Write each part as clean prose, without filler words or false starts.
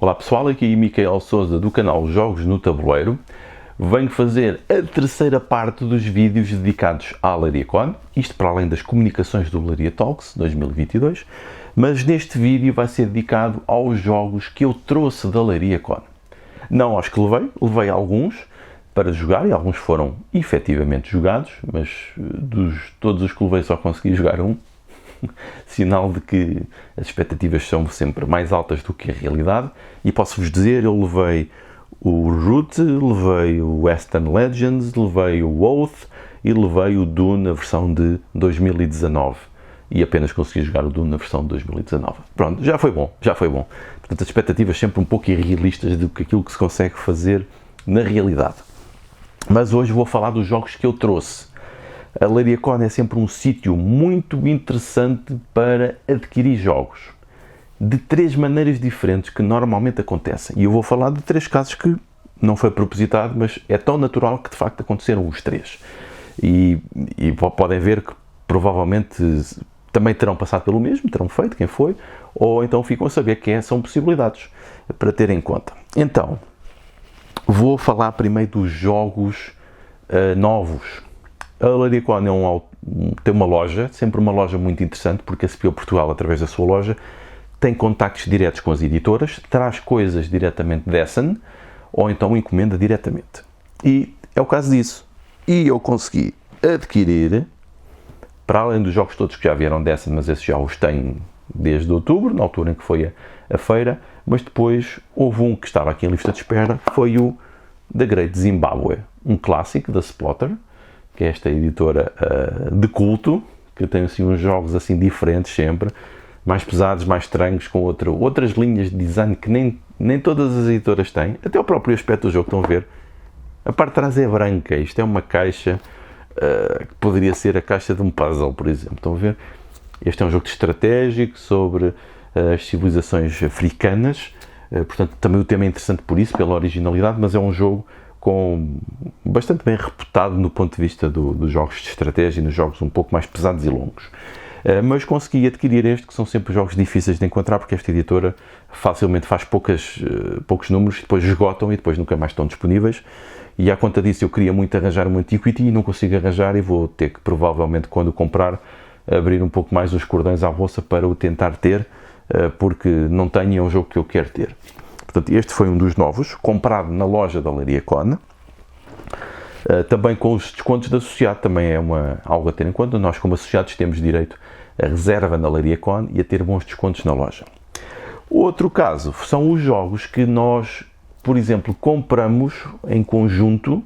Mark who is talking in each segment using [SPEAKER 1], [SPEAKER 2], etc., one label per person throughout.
[SPEAKER 1] Olá pessoal, aqui é Micael Souza do canal Jogos no Tabuleiro. Venho fazer a terceira parte dos vídeos dedicados à LariaCon, isto para além das comunicações do Laria Talks 2022, mas neste vídeo vai ser dedicado aos jogos que eu trouxe da LariaCon. Não aos que levei alguns para jogar e alguns foram efetivamente jogados, mas todos os que levei só consegui jogar um. Sinal de que as expectativas são sempre mais altas do que a realidade, e posso-vos dizer, eu levei o Root, levei o Western Legends, levei o Oath e levei o Dune na versão de 2019 e apenas consegui jogar o Dune na versão de 2019. Pronto, já foi bom. Portanto, as expectativas sempre um pouco irrealistas do que aquilo que se consegue fazer na realidade. Mas hoje vou falar dos jogos que eu trouxe. A LariaCon é sempre um sítio muito interessante para adquirir jogos, de três maneiras diferentes que normalmente acontecem. E eu vou falar de três casos que não foi propositado, mas é tão natural que de facto aconteceram os três. E podem ver que provavelmente também terão passado pelo mesmo, terão feito, quem foi, ou então ficam a saber que são possibilidades para ter em conta. Então, vou falar primeiro dos jogos novos. A LariaCon tem uma loja, sempre uma loja muito interessante, porque a CPO Portugal, através da sua loja, tem contactos diretos com as editoras, traz coisas diretamente da Essen, ou então encomenda diretamente. E é o caso disso. E eu consegui adquirir, para além dos jogos todos que já vieram da Essen, mas esses já os tenho desde outubro, na altura em que foi a feira, mas depois houve um que estava aqui em lista de espera, foi o The Great Zimbabwe, um clássico da Splotter, que é esta editora de culto, que tem assim uns jogos assim diferentes sempre, mais pesados, mais estranhos, com outras linhas de design que nem todas as editoras têm, até o próprio aspecto do jogo, estão a ver? A parte de trás é branca, isto é uma caixa que poderia ser a caixa de um puzzle, por exemplo, estão a ver? Este é um jogo estratégico sobre as civilizações africanas, portanto também o tema é interessante por isso, pela originalidade, mas é um jogo bastante bem reputado no ponto de vista dos jogos de estratégia e nos jogos um pouco mais pesados e longos. Mas consegui adquirir este, que são sempre jogos difíceis de encontrar, porque esta editora facilmente faz poucos números, depois esgotam e depois nunca mais estão disponíveis. E à conta disso eu queria muito arranjar um Antiquity e não consigo arranjar, e vou ter que provavelmente, quando comprar, abrir um pouco mais os cordões à bolsa para o tentar ter, porque não tenho, é um jogo que eu quero ter. Portanto, este foi um dos novos, comprado na loja da LariaCon, também com os descontos de associado, também é algo a ter em conta. Nós, como associados, temos direito a reserva na LariaCon e a ter bons descontos na loja. Outro caso são os jogos que nós, por exemplo, compramos em conjunto,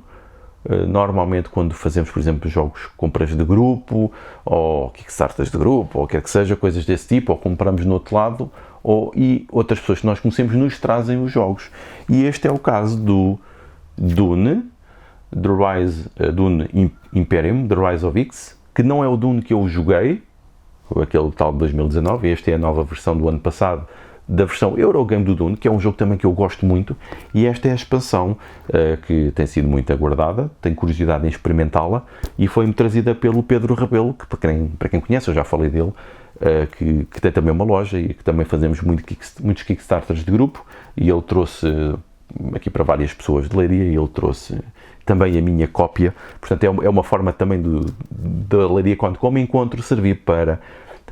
[SPEAKER 1] normalmente quando fazemos, por exemplo, compras de grupo, ou kickstarters de grupo, ou quer que seja, coisas desse tipo, ou compramos no outro lado, e outras pessoas que nós conhecemos nos trazem os jogos. E este é o caso do Dune, Dune Imperium, The Rise of X, que não é o Dune que eu joguei, aquele tal de 2019, este é a nova versão do ano passado, da versão Eurogame do Dune, que é um jogo também que eu gosto muito, e esta é a expansão que tem sido muito aguardada, tenho curiosidade em experimentá-la, e foi-me trazida pelo Pedro Rebelo, que para quem conhece, eu já falei dele, que tem também uma loja e que também fazemos muitos kickstarters de grupo, e ele trouxe aqui para várias pessoas de Leiria, e ele trouxe também a minha cópia. Portanto é uma forma também da LariaCon como encontro servir para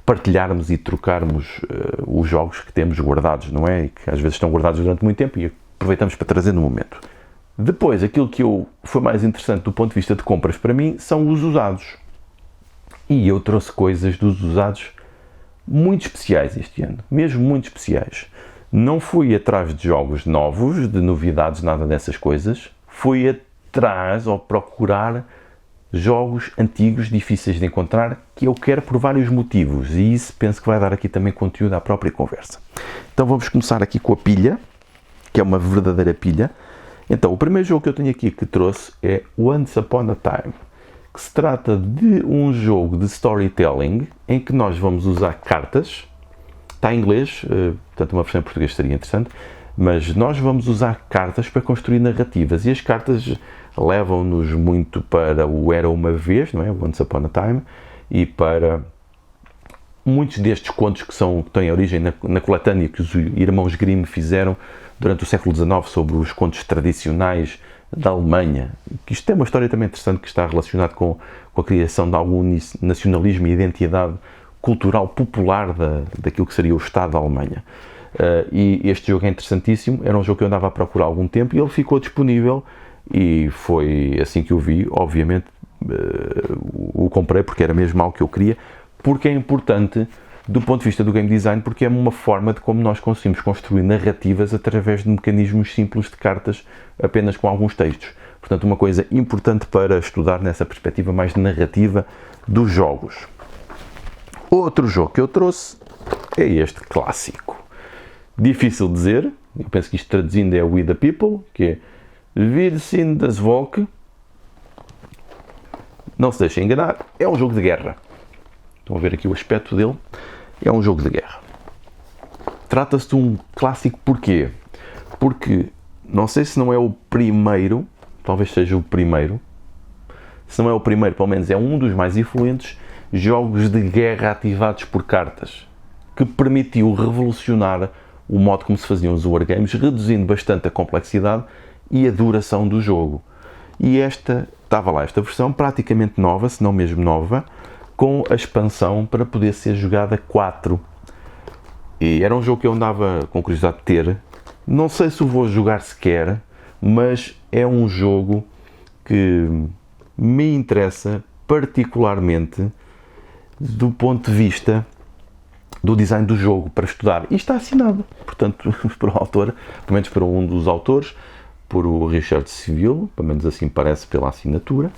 [SPEAKER 1] partilharmos e trocarmos os jogos que temos guardados, não é? E que às vezes estão guardados durante muito tempo e aproveitamos para trazer no momento. Depois, aquilo que foi mais interessante do ponto de vista de compras para mim são os usados. E eu trouxe coisas dos usados muito especiais este ano, mesmo muito especiais. Não fui atrás de jogos novos, de novidades, nada dessas coisas. Fui atrás ou procurar jogos antigos, difíceis de encontrar, que eu quero por vários motivos, e isso penso que vai dar aqui também conteúdo à própria conversa. Então vamos começar aqui com a pilha, que é uma verdadeira pilha. Então o primeiro jogo que eu tenho aqui que trouxe é Once Upon a Time, que se trata de um jogo de storytelling em que nós vamos usar cartas. Está em inglês, portanto uma versão em português seria interessante, mas nós vamos usar cartas para construir narrativas, e as cartas levam-nos muito para o Era Uma Vez, não é? Once Upon a Time, e para muitos destes contos que têm origem na coletânea que os irmãos Grimm fizeram durante o século XIX sobre os contos tradicionais da Alemanha, que isto é uma história também interessante que está relacionada com a criação de algum nacionalismo e identidade cultural popular daquilo que seria o Estado da Alemanha. E este jogo é interessantíssimo, era um jogo que eu andava a procurar há algum tempo e ele ficou disponível e foi assim que eu vi, obviamente o comprei porque era mesmo algo que eu queria, porque é importante do ponto de vista do game design, porque é uma forma de como nós conseguimos construir narrativas através de mecanismos simples de cartas, apenas com alguns textos. Portanto, uma coisa importante para estudar nessa perspectiva mais narrativa dos jogos. Outro jogo que eu trouxe é este clássico. Difícil de dizer, eu penso que isto traduzindo é We the People, que é Wir sind das Volk. Não se deixem enganar, é um jogo de guerra. Estão a ver aqui o aspecto dele. É um jogo de guerra. Trata-se de um clássico porquê? Porque, não sei se não é o primeiro, talvez seja o primeiro, se não é o primeiro, pelo menos é um dos mais influentes jogos de guerra ativados por cartas, que permitiu revolucionar o modo como se faziam os wargames, reduzindo bastante a complexidade e a duração do jogo. E estava lá esta versão praticamente nova, se não mesmo nova, com a expansão para poder ser jogada 4. E era um jogo que eu andava com curiosidade de ter. Não sei se o vou jogar sequer, mas é um jogo que me interessa particularmente do ponto de vista do design do jogo para estudar. E está assinado, portanto, por um autor, pelo menos por um dos autores, por o Richard Seville, pelo menos assim parece pela assinatura,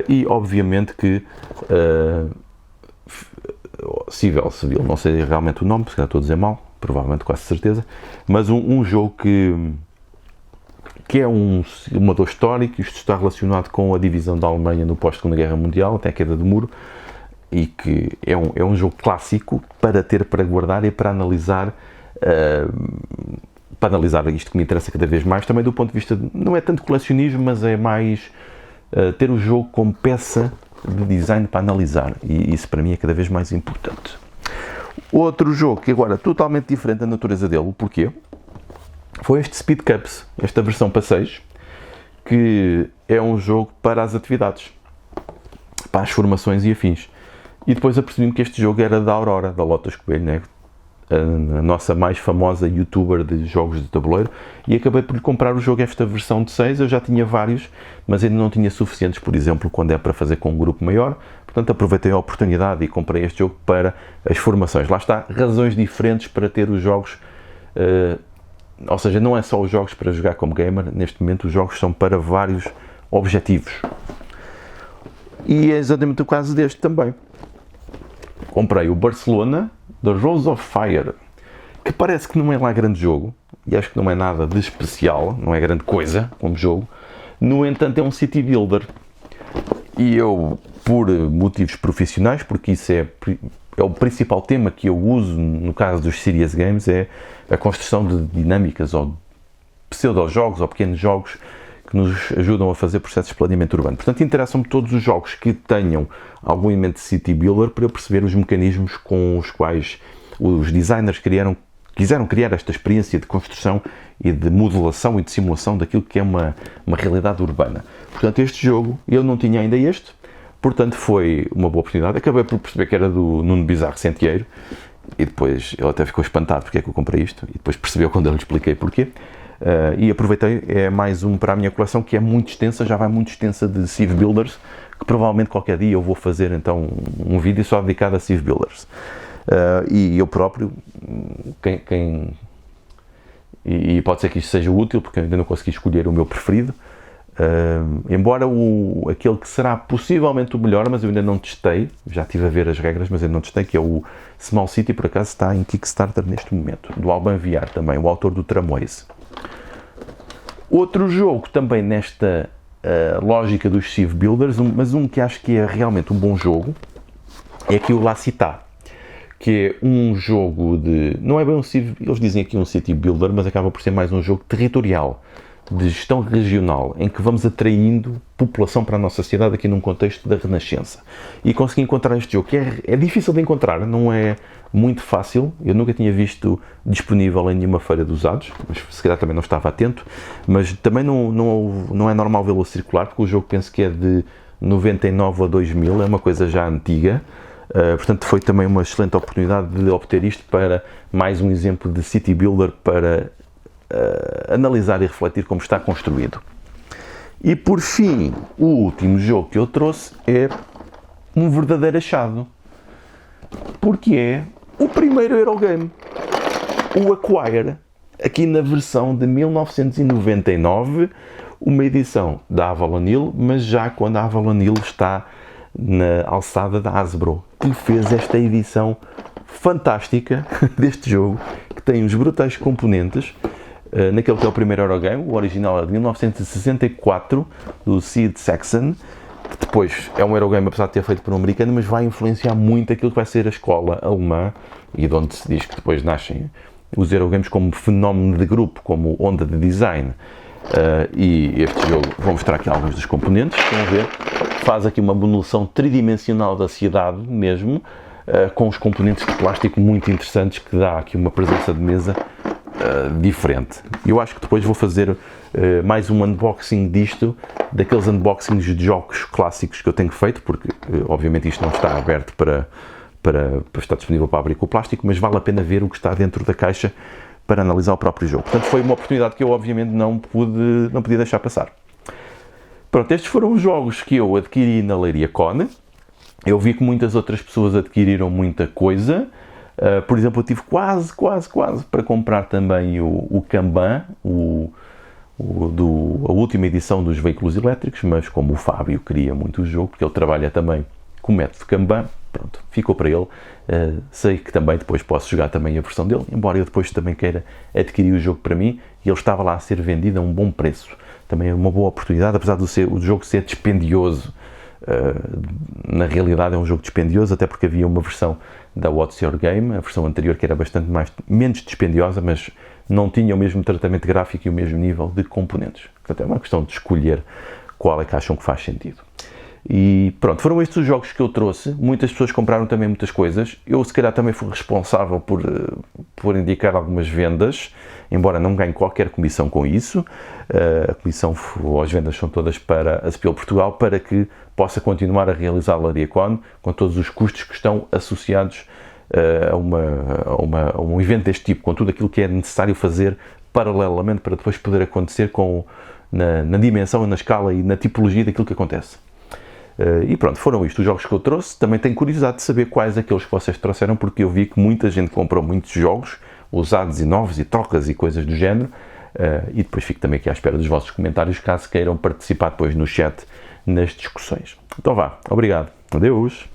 [SPEAKER 1] e obviamente que Seville, não sei realmente o nome, se calhar estou a dizer mal, provavelmente quase certeza, mas um jogo que é um simulador histórico. Isto está relacionado com a divisão da Alemanha no pós-Segunda Guerra Mundial, até a queda do muro, e que é um jogo clássico para ter para guardar e para analisar isto que me interessa cada vez mais, também do ponto de vista, não é tanto colecionismo, mas é mais ter o jogo como peça de design para analisar, e isso para mim é cada vez mais importante. Outro jogo que agora é totalmente diferente da natureza dele, porquê? Foi este Speed Cups, esta versão para 6, que é um jogo para as atividades, para as formações e afins. E depois apercebi-me que este jogo era da Aurora, da Lotus Coelho, né? A nossa mais famosa youtuber de jogos de tabuleiro, e acabei por lhe comprar o jogo, esta versão de 6. Eu já tinha vários, mas ainda não tinha suficientes, por exemplo, quando é para fazer com um grupo maior. Portanto, aproveitei a oportunidade e comprei este jogo para as formações. Lá está, razões diferentes para ter os jogos, ou seja, não é só os jogos para jogar como gamer. Neste momento os jogos são para vários objetivos. E é exatamente o caso deste também. Comprei o Barcelona, The Rose of Fire, que parece que não é lá grande jogo, e acho que não é nada de especial, não é grande coisa como jogo. No entanto, é um city builder, e eu, por motivos profissionais, porque isso é o principal tema que eu uso no caso dos serious games, é a construção de dinâmicas ou pseudo-jogos ou pequenos jogos que nos ajudam a fazer processos de planeamento urbano. Portanto, interessam-me todos os jogos que tenham algum elemento de city builder, para eu perceber os mecanismos com os quais os designers quiseram criar esta experiência de construção e de modelação e de simulação daquilo que é uma realidade urbana. Portanto, este jogo, eu não tinha ainda este, portanto foi uma boa oportunidade. Acabei por perceber que era do Nuno Bizarro Sentieiro, e depois ele até ficou espantado porque é que eu comprei isto, e depois percebeu quando eu lhe expliquei porquê. E aproveitei, é mais um para a minha coleção, que é muito extensa, já vai muito extensa, de Civ Builders, que provavelmente qualquer dia eu vou fazer então um vídeo só dedicado a Civ Builders. E eu próprio, e pode ser que isto seja útil, porque eu ainda não consegui escolher o meu preferido, embora aquele que será possivelmente o melhor, mas eu ainda não testei, já estive a ver as regras, mas ainda não testei, que é o Small City, por acaso está em Kickstarter neste momento, do Alban Viar também, o autor do Tramways. Outro jogo também nesta lógica dos Civ Builders, mas um que acho que é realmente um bom jogo, é aqui o La Cità, que é um jogo de... não é bem um Civ, eles dizem aqui um City Builder, mas acaba por ser mais um jogo territorial. de gestão regional, em que vamos atraindo população para a nossa cidade aqui num contexto da Renascença. E consegui encontrar este jogo, que é difícil de encontrar, não é muito fácil. Eu nunca tinha visto disponível em nenhuma feira de usados, mas se calhar também não estava atento, mas também não é normal vê-lo circular, porque o jogo penso que é de 99 a 2000, é uma coisa já antiga. Portanto, foi também uma excelente oportunidade de obter isto para mais um exemplo de City Builder para analisar e refletir como está construído. E por fim, o último jogo que eu trouxe é um verdadeiro achado, porque é o primeiro Eurogame, o Acquire, aqui na versão de 1999, uma edição da Avalon Hill, mas já quando a Avalon Hill está na alçada da Hasbro, que fez esta edição fantástica deste jogo, que tem uns brutais componentes, naquele que é o primeiro Eurogame. O original é de 1964, do Sid Saxon, que depois é um Eurogame, apesar de ter feito por um americano, mas vai influenciar muito aquilo que vai ser a escola alemã, e de onde se diz que depois nascem os Eurogames como fenómeno de grupo, como onda de design. E este jogo, vou mostrar aqui alguns dos componentes, estão a ver, faz aqui uma modulação tridimensional da cidade mesmo, com os componentes de plástico muito interessantes, que dá aqui uma presença de mesa diferente. Eu acho que depois vou fazer mais um unboxing disto, daqueles unboxings de jogos clássicos que eu tenho feito, porque obviamente isto não está aberto para estar disponível para abrir com o plástico, mas vale a pena ver o que está dentro da caixa para analisar o próprio jogo. Portanto, foi uma oportunidade que eu obviamente não podia deixar passar. Pronto, estes foram os jogos que eu adquiri na Leiria Con. Eu vi que muitas outras pessoas adquiriram muita coisa. Por exemplo, eu tive quase para comprar também o Kanban, a última edição dos veículos elétricos, mas como o Fábio queria muito o jogo, porque ele trabalha também com o método Kanban, pronto, ficou para ele. Sei que também depois posso jogar também a versão dele, embora eu depois também queira adquirir o jogo para mim, e ele estava lá a ser vendido a um bom preço. Também é uma boa oportunidade, apesar de o jogo ser dispendioso. Na realidade é um jogo dispendioso, até porque havia uma versão da What's Your Game, a versão anterior, que era menos dispendiosa, mas não tinha o mesmo tratamento gráfico e o mesmo nível de componentes. Portanto, é uma questão de escolher qual é que acham que faz sentido. E pronto, foram estes os jogos que eu trouxe. Muitas pessoas compraram também muitas coisas. Eu, se calhar, também fui responsável por indicar algumas vendas, embora não ganhe qualquer comissão com isso. A comissão ou as vendas são todas para a Spiel Portugal, para que possa continuar a realizar a Leiria Con, com todos os custos que estão associados a um evento deste tipo, com tudo aquilo que é necessário fazer paralelamente para depois poder acontecer na dimensão, na escala e na tipologia daquilo que acontece. E pronto, foram isto os jogos que eu trouxe. Também tenho curiosidade de saber quais aqueles que vocês trouxeram, porque eu vi que muita gente comprou muitos jogos, usados e novos, e trocas e coisas do género. E depois fico também aqui à espera dos vossos comentários, caso queiram participar depois no chat nas discussões. Então vá, obrigado, adeus!